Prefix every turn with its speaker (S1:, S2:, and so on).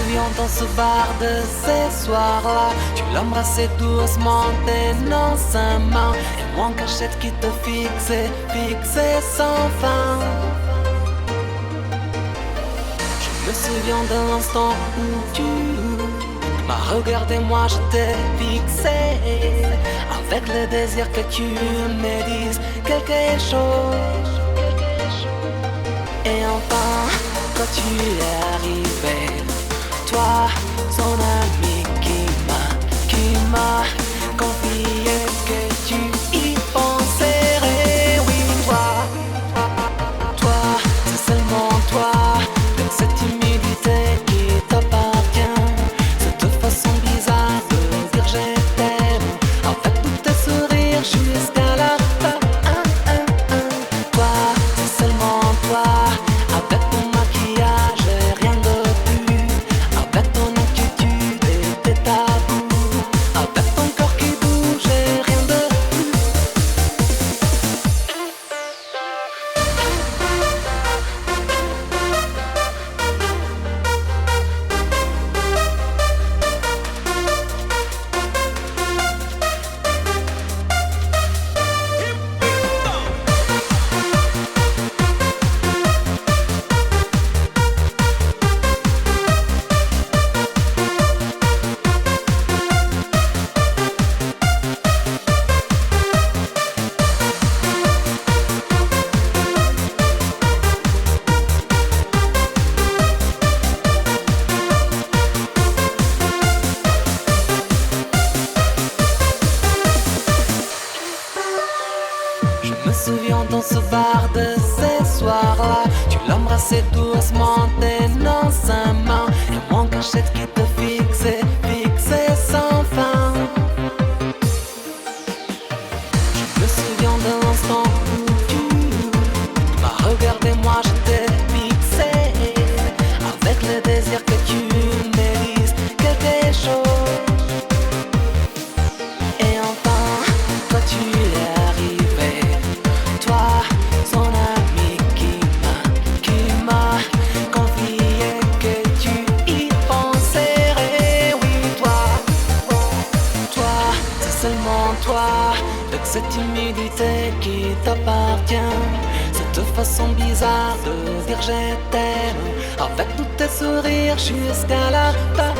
S1: souviens dans ce bar de ces soirs-là. Tu l'embrassais doucement, tenant sa main. Et moi en cachette qui te fixait, fixait sans fin. Je me souviens de l'instant où tu m'as regardé, moi je t'ai fixé. Avec le désir que tu me dises quelque chose. Et enfin, quand tu es arrivé, toi, son ami qui m'a confié que tu y penserais. Oui, toi, c'est seulement toi, avec cette timidité qui t'appartient, cette façon bizarre de dire je t'aime, avec tous tes sourires jusqu'à la fin. Toi, c'est seulement toi. Avec ton maquillage et rien de plus. Avec ton attitude et tes tabous. Avec ton corps qui bouge et rien de plus. Je me souviens dans ce bar de ces soirs-là. Tu l'embrassais doucement, tenant sa main. Et moi en cachette qui te fixait, fixait sans fin. Je me souviens de l'instant où tu m'as regardé, moi je t'ai fixé. Avec le désir que tu me dises quelque chose. Et enfin, quand tu es arrivé, toi, son ami qui m'a confié que tu y penserais. Oui, toi, c'est seulement toi, avec cette timidité qui t'appartient, cette façon bizarre de dire je t'aime, avec tous tes sourires jusqu'à la fin.